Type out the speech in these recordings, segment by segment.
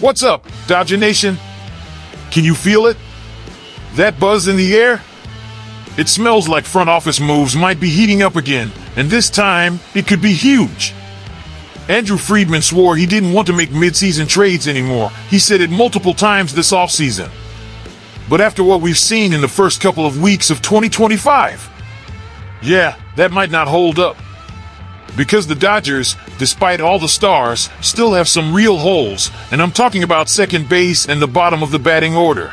What's up, Dodger Nation? Can you feel it? That buzz in the air? It smells like front office moves might be heating up again, and this time, it could be huge. Andrew Friedman swore he didn't want to make mid-season trades anymore. He said it multiple times this offseason. But after what we've seen in the first couple of weeks of 2025, yeah, that might not hold up. Because the Dodgers, despite all the stars, still have some real holes, and I'm talking about second base and the bottom of the batting order.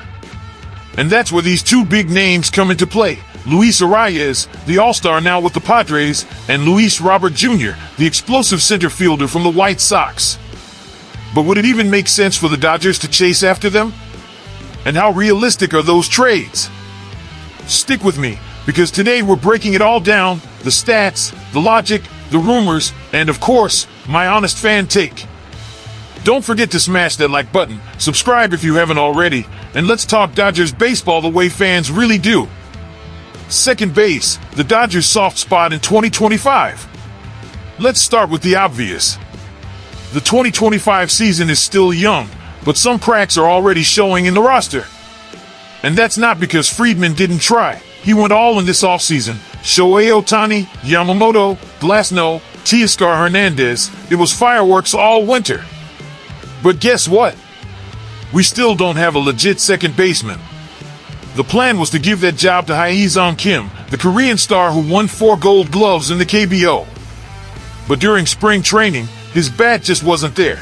And that's where these two big names come into play. Luis Arraez, the all-star now with the Padres, and Luis Robert Jr., the explosive center fielder from the White Sox. But would it even make sense for the Dodgers to chase after them? And how realistic are those trades? Stick with me, because today we're breaking it all down, the stats, the logic, the rumors, and of course, my honest fan take. Don't forget to smash that like button, subscribe if you haven't already, and let's talk Dodgers baseball the way fans really do. Second base, the Dodgers' soft spot in 2025. Let's start with the obvious. The 2025 season is still young, but some cracks are already showing in the roster. And that's not because Friedman didn't try. He went all in this offseason. Shohei Ohtani, Yamamoto, Glasnow, Teoscar Hernandez. It was fireworks all winter. But guess what? We still don't have a legit second baseman. The plan was to give that job to Hye-Sung Kim, the Korean star who won 4 gold gloves in the KBO. But during spring training, his bat just wasn't there.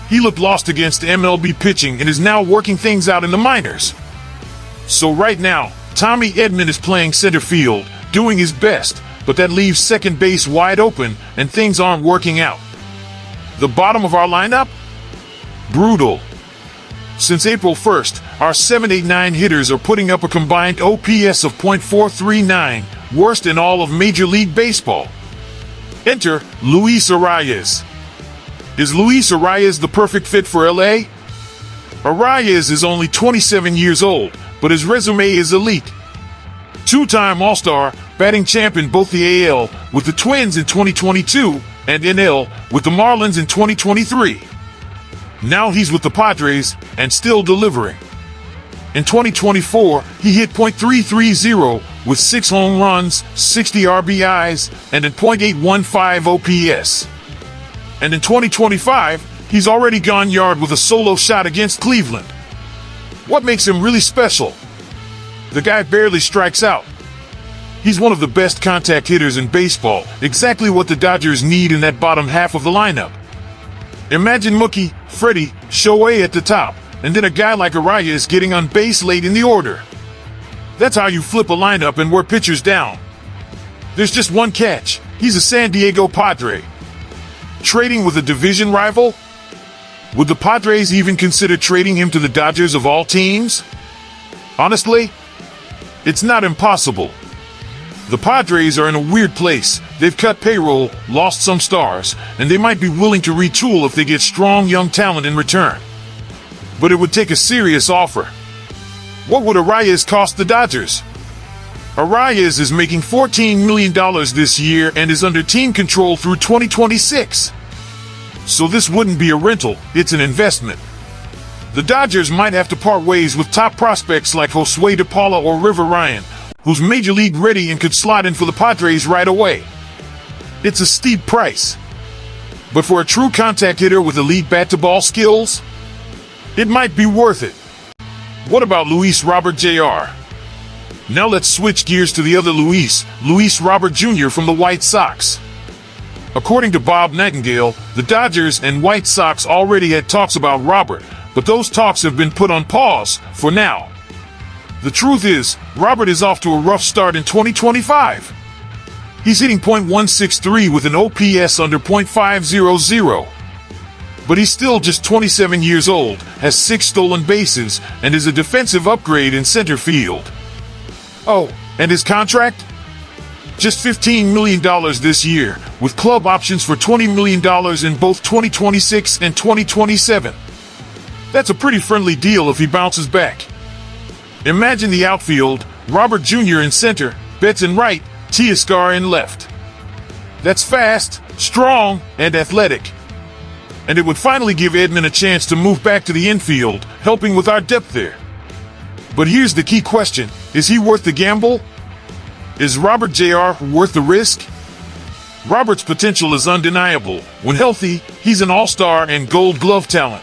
He looked lost against MLB pitching and is now working things out in the minors. So right now, Tommy Edman is playing center field, doing his best, but that leaves second base wide open and things aren't working out. The bottom of our lineup? Brutal. Since April 1st, our 7-8-9 hitters are putting up a combined OPS of .439, worst in all of Major League Baseball. Enter Luis Arraez. Is Luis Arraez the perfect fit for LA? Arraez is only 27 years old, but his resume is elite. Two-time All-Star, batting champ in both the AL with the Twins in 2022 and NL with the Marlins in 2023. Now he's with the Padres and still delivering. In 2024, he hit .330 with 6 home runs, 60 RBIs, and a .815 OPS. And in 2025, he's already gone yard with a solo shot against Cleveland. What makes him really special? The guy barely strikes out. He's one of the best contact hitters in baseball, exactly what the Dodgers need in that bottom half of the lineup. Imagine Mookie, Freddie, Shohei at the top, and then a guy like Arraez getting on base late in the order. That's how you flip a lineup and wear pitchers down. There's just one catch. He's a San Diego Padre. Trading with a division rival? Would the Padres even consider trading him to the Dodgers of all teams? Honestly, it's not impossible. The Padres are in a weird place. They've cut payroll, lost some stars, and they might be willing to retool if they get strong young talent in return. But it would take a serious offer. What would Arraez cost the Dodgers? Arraez is making $14 million this year and is under team control through 2026. So this wouldn't be a rental, it's an investment. The Dodgers might have to part ways with top prospects like Josue De Paula or River Ryan, who's Major League ready and could slot in for the Padres right away. It's a steep price. But for a true contact hitter with elite bat-to-ball skills, it might be worth it. What about Luis Robert Jr.? Now let's switch gears to the other Luis Robert Jr. from the White Sox. According to Bob Nightingale, the Dodgers and White Sox already had talks about Robert, but those talks have been put on pause for now. The truth is, Robert is off to a rough start in 2025. He's hitting .163 with an OPS under .500. But he's still just 27 years old, has 6 stolen bases, and is a defensive upgrade in center field. Oh, and his contract? Just $15 million this year, with club options for $20 million in both 2026 and 2027. That's a pretty friendly deal if he bounces back. Imagine the outfield, Robert Jr. in center, Betts in right, Teoscar in left. That's fast, strong, and athletic. and it would finally give Edman a chance to move back to the infield, helping with our depth there. But here's the key question. Is he worth the gamble? Is Robert Jr. worth the risk? Robert's potential is undeniable. When healthy, he's an all-star and gold glove talent.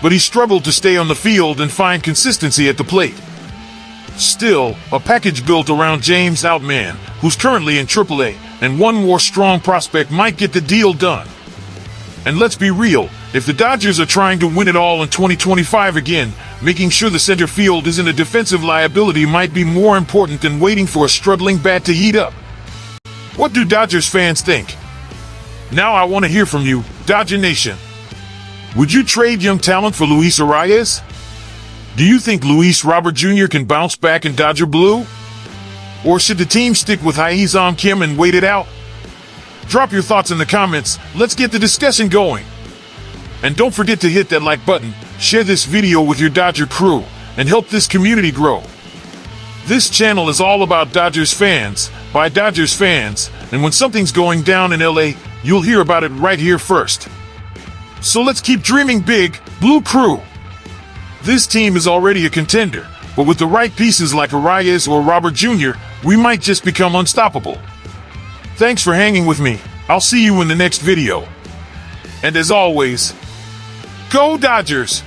But he struggled to stay on the field and find consistency at the plate. Still, a package built around James Outman, who's currently in AAA, and one more strong prospect might get the deal done. And let's be real, if the Dodgers are trying to win it all in 2025 again, making sure the center field isn't a defensive liability might be more important than waiting for a struggling bat to heat up. What do Dodgers fans think? Now I want to hear from you, Dodger Nation. Would you trade young talent for Luis Arias? Do you think Luis Robert Jr. can bounce back in Dodger blue? Or should the team stick with Hyun-Soo Kim and wait it out? Drop your thoughts in the comments. Let's get the discussion going. And don't forget to hit that like button, share this video with your Dodger crew, and help this community grow. This channel is all about Dodgers fans, by Dodgers fans, and when something's going down in LA, you'll hear about it right here first. So let's keep dreaming big, Blue Crew. This team is already a contender, but with the right pieces like Arias or Robert Jr., we might just become unstoppable. Thanks for hanging with me. I'll see you in the next video. And as always, go Dodgers!